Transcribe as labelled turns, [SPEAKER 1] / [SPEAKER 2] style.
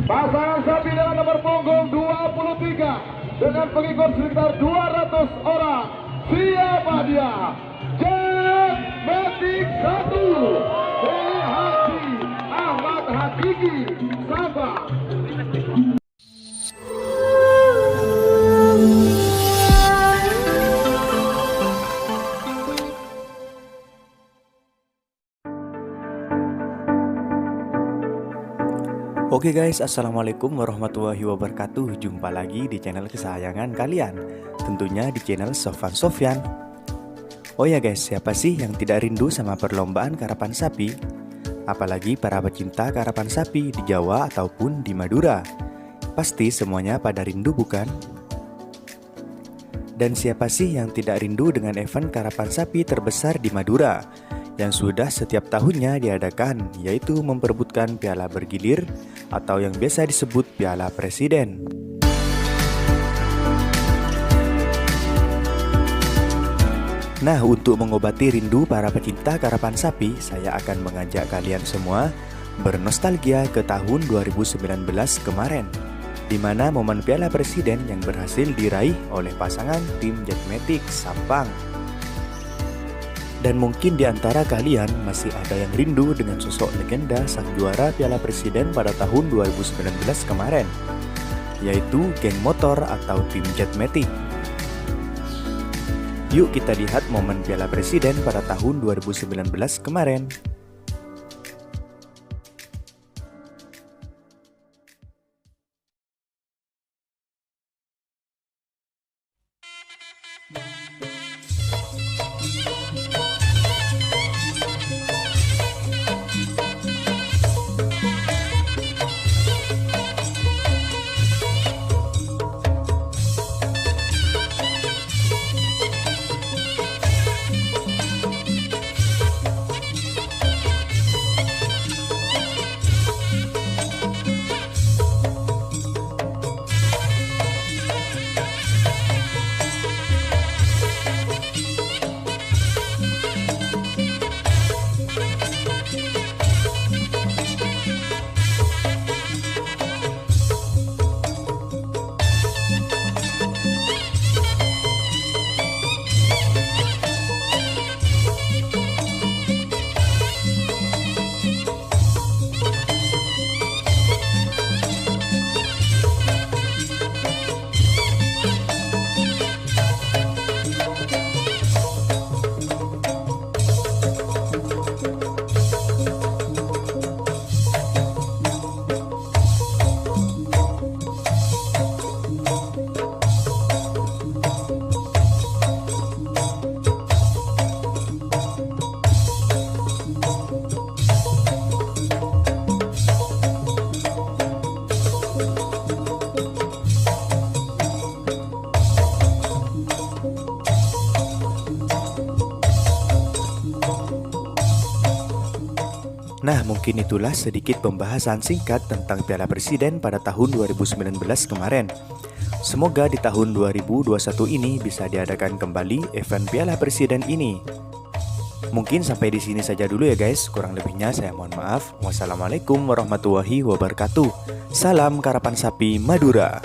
[SPEAKER 1] Pasangan sapi dengan nomor punggung 23 dengan pengikut sekitar 200 orang. Siapa dia? Jet Matic 1 dari Haji Ahmad Hakiki Sabah.
[SPEAKER 2] Oke guys, assalamualaikum warahmatullahi wabarakatuh. Jumpa lagi di channel kesayangan kalian, tentunya di channel Sofan Sofyan. Oh ya guys, siapa sih yang tidak rindu sama perlombaan karapan sapi? Apalagi para pecinta karapan sapi di Jawa ataupun di Madura. Pasti semuanya pada rindu bukan? Dan siapa sih yang tidak rindu dengan event karapan sapi terbesar di Madura yang sudah setiap tahunnya diadakan, yaitu memperebutkan piala bergilir atau yang biasa disebut Piala Presiden. Nah, untuk mengobati rindu para pecinta karapan sapi, saya akan mengajak kalian semua bernostalgia ke tahun 2019 kemarin, di mana momen Piala Presiden yang berhasil diraih oleh pasangan tim Jet Matic Sampang. Dan mungkin di antara kalian masih ada yang rindu dengan sosok legenda sang juara Piala Presiden pada tahun 2019 kemarin, yaitu geng motor atau tim Jet Matic. Yuk kita lihat momen Piala Presiden pada tahun 2019 kemarin. Nah, mungkin itulah sedikit pembahasan singkat tentang Piala Presiden pada tahun 2019 kemarin. Semoga di tahun 2021 ini bisa diadakan kembali event Piala Presiden ini. Mungkin sampai di sini saja dulu ya guys, kurang lebihnya saya mohon maaf. Wassalamualaikum warahmatullahi wabarakatuh. Salam karapan sapi Madura.